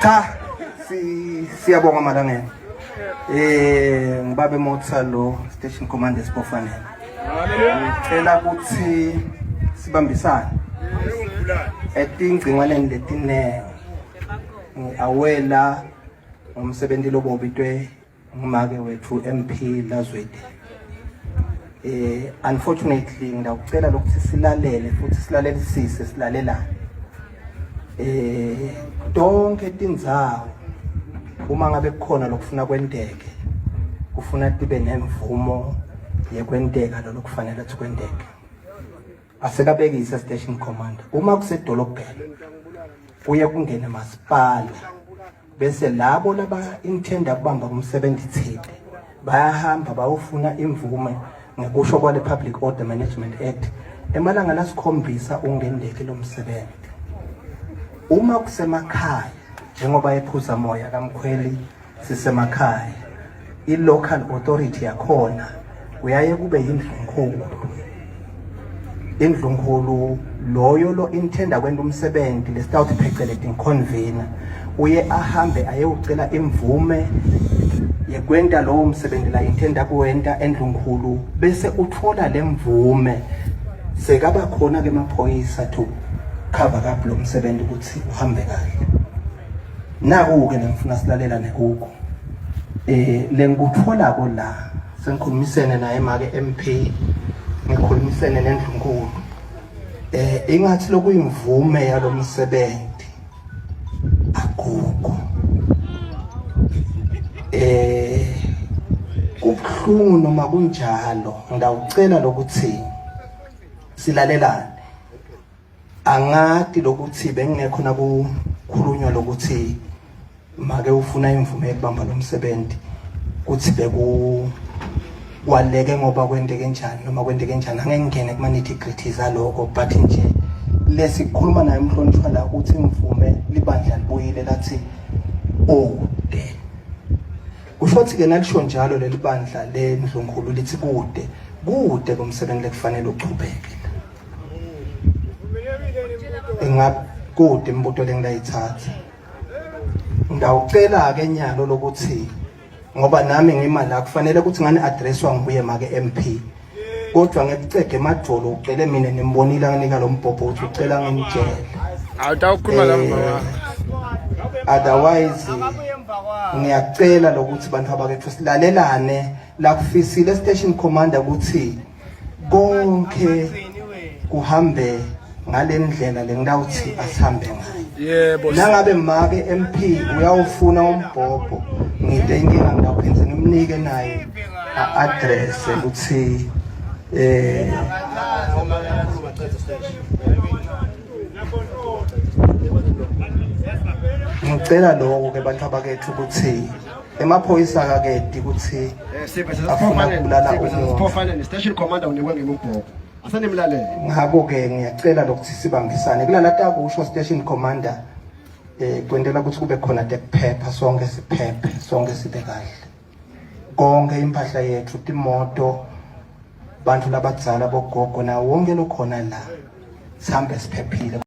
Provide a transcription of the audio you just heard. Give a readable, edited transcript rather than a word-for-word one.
Cha, siyabonga malangeni. Ngibabe Motsalo Station Commander Sipofanele. Ngicela ukuthi sibambisane. Etingcingwaneni letine awela umsebenzi lobobitwe ngumake wethu MP Lazwede. Unfortunately ngidacela ukuthi silalele futhi silalelisise silalelana. Donke tindzawo uma ngabe kukhona lokufuna kwenteke kufuna tibe nemvumo yekwenteka lo kufanele ukuthi kwenteke. Asekabekisa station commander uma kusedolobheni kuye kungene masipala bese labo laba intenda kubamba umsebenzi thide bayahamba bayofuna imvume ngekusho kwale Public Order Management Act emalanga lasikhombisa ungendeke lo msebenzi. Uma kusemakhaya njengoba ephuza moya kaMkhweli sisemakhaya i-local authority yakhona uyaye kube indlunkhulu loyo lo intenda kwenda umsebenzi lesitawuthi phecelezi convener uye ahambe ayeucela imvume yekwenta lowo msebenzi la intenda kuwenta endlunkhulu bese uthola lemvume sekaba khona ke maphoyisa to cover up lo msebenzi ukuthi uhambe kahle. Naku ke ngifuna silalela nekuko lenguthola ko la sengikhulumisene naye make MP ngikhulumisene nendlunkulu ingathi lokuyimvume yalo msebenzi akukho kubhlungu noma kunjalo ngidawucela lokuthi silalelane. Angati lokuthi bengekho nakukhulunywa lokuthi make ufuna imvume yokubamba lo msebenzi kuthi kwaleke ngoba kwenteke njani noma kwenteke njani angeke ngene kuma nitty-gritties aloko but nje lesikhuluma naye umhlonishwa la ukuthi imvume libandla libuyile lathi ode kushothi ke nalisho njalo leli bandla lendlunkulu lithi kude komsebenzi lekufanele uqhubeke engakude imbuto lengidayithatha ngidawucela ke nyalo lokuthi ngoba nami ngimali la kufanele ukuthi ngani addresswa nguye make MP kodwa ngekucede emajolo ucele mina nimbonile nganika lo mbhobho uthi ucela ngimtshele awutawukhuluma la mama otherwise ngiyacela lokuthi bantu abakethu silalelane la kufisile station commander ukuthi konke kuhambe ngalendlela lengidawuthi asihambe ngayo. Yebo. Nangabe make MP uyawufuna umbhobho ngide inkinga ngidawuphenze ngimnike naye address ukuthi ngicela lokho ke bantu abakethu ukuthi emaphoyisa akakedi ukuthi afuna kulala umuntu station commander unikwe ngemibhoko asanimlalele ngabo ke ngiyacela lokuthi sibambisane kulala takusho station commander kwendela ukuthi kube khona tekuphepha sonke siphephe sonke sibe kahle konke impahla yethu timoto bantu labadzala bogogo na wonke lokhona la sihambe siphephile.